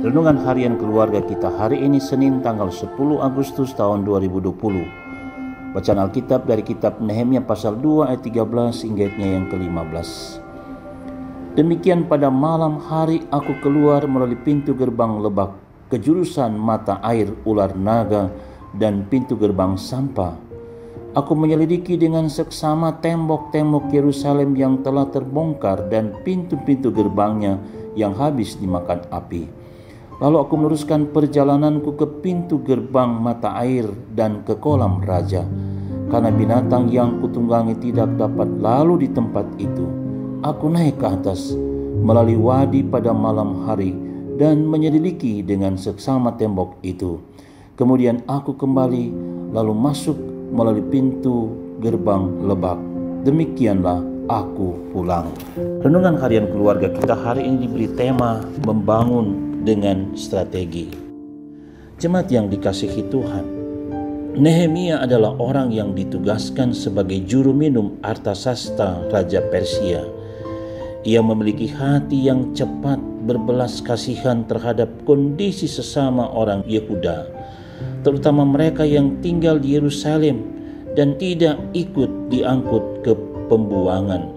Renungan harian keluarga kita hari ini Senin tanggal 10 Agustus tahun 2020. Bacaan Alkitab dari kitab Nehemia pasal 2 ayat 13 hingga ayatnya yang ke-15. Demikian pada malam hari aku keluar melalui pintu gerbang lebak ke jurusan mata air ular naga dan pintu gerbang sampah. Aku menyelidiki dengan seksama tembok-tembok Yerusalem yang telah terbongkar dan pintu-pintu gerbangnya yang habis dimakan api. Lalu aku meneruskan perjalananku ke pintu gerbang mata air dan ke kolam raja. Karena binatang yang kutunggangi tidak dapat lalu di tempat itu, aku naik ke atas melalui wadi pada malam hari dan menyelidiki dengan seksama tembok itu. Kemudian aku kembali lalu masuk melalui pintu gerbang lebak. Demikianlah aku pulang. Renungan harian keluarga kita hari ini diberi tema membangun dengan strategi. Jemaat yang dikasihi Tuhan, Nehemia adalah orang yang ditugaskan sebagai juru minum Artasasta Raja Persia. Ia memiliki hati yang cepat berbelas kasihan terhadap kondisi sesama orang Yehuda, terutama mereka yang tinggal di Yerusalem dan tidak ikut diangkut ke pembuangan.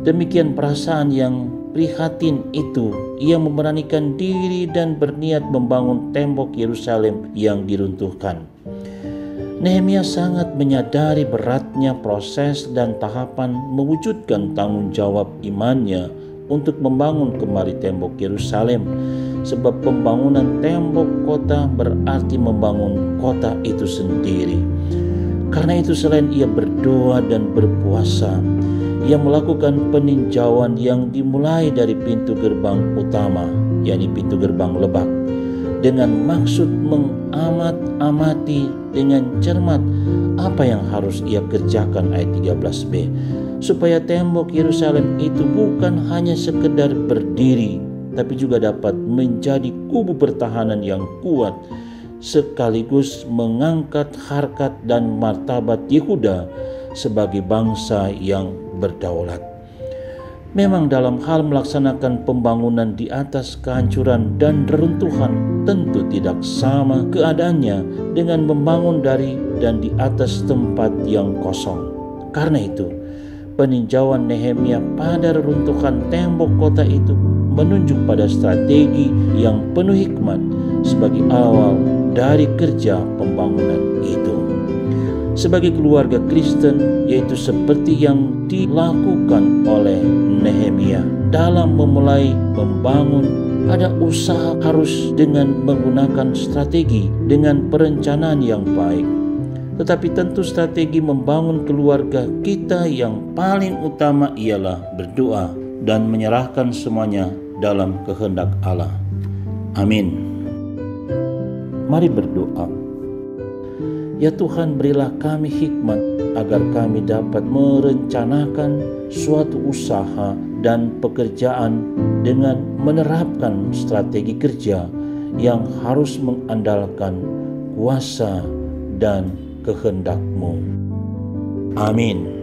Demikian perasaan yang prihatin itu, ia memberanikan diri dan berniat membangun tembok Yerusalem yang diruntuhkan. Nehemia sangat menyadari beratnya proses dan tahapan mewujudkan tanggung jawab imannya untuk membangun kembali tembok Yerusalem, sebab pembangunan tembok kota berarti membangun kota itu sendiri. Karena itu selain ia berdoa dan berpuasa, ia melakukan peninjauan yang dimulai dari pintu gerbang utama, yakni pintu gerbang lebak, dengan maksud mengamat-amati dengan cermat apa yang harus ia kerjakan ayat 13b, supaya tembok Yerusalem itu bukan hanya sekedar berdiri, tapi juga dapat menjadi kubu pertahanan yang kuat, sekaligus mengangkat harkat dan martabat Yehuda sebagai bangsa yang berdaulat. Memang dalam hal melaksanakan pembangunan di atas kehancuran dan reruntuhan tentu tidak sama keadaannya dengan membangun dari dan di atas tempat yang kosong. Karena itu, peninjauan Nehemia pada reruntuhan tembok kota itu menunjuk pada strategi yang penuh hikmat sebagai awal dari kerja pembangunan itu. Sebagai keluarga Kristen, yaitu seperti yang dilakukan oleh Nehemia dalam memulai membangun, ada usaha harus dengan menggunakan strategi dengan perencanaan yang baik. Tetapi tentu strategi membangun keluarga kita yang paling utama ialah berdoa dan menyerahkan semuanya dalam kehendak Allah. Amin. Mari berdoa. Ya Tuhan, berilah kami hikmat agar kami dapat merencanakan suatu usaha dan pekerjaan dengan menerapkan strategi kerja yang harus mengandalkan kuasa dan kehendak-Mu. Amin.